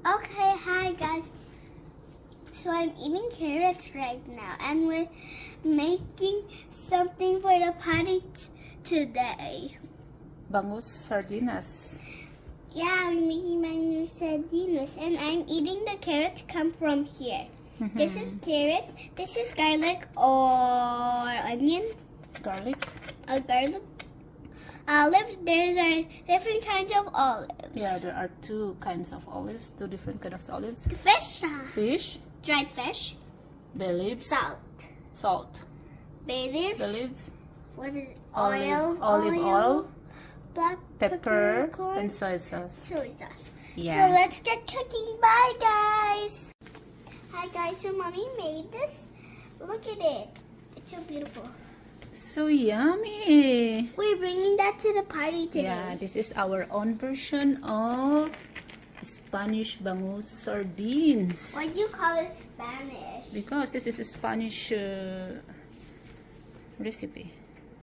Okay, hi guys. So I'm eating carrots right now, and we're making something for the party today. Bangus Sardines. Yeah, I'm making Bangus Sardines, and I'm eating the carrots come from here. This is carrots, this is garlic or onion. Garlic. Garlic. Olives, there are different kinds of olives. Yeah, there are two kinds of olives, two different kinds of olives. Fish. Fish. Dried fish. Bay leaves. Salt. Salt. Bay leaves. Bay leaves. What is it? Olive oil. Black Pepper. corn, And soy sauce. soy sauce. Yeah. So let's get cooking. Bye, guys. Hi, guys. So mommy made this. Look at it. It's so beautiful. So yummy. We're bringing that to the party today. Yeah, this is our own version of Spanish Bangus Sardines. Why do you call it Spanish? Because this is a Spanish recipe.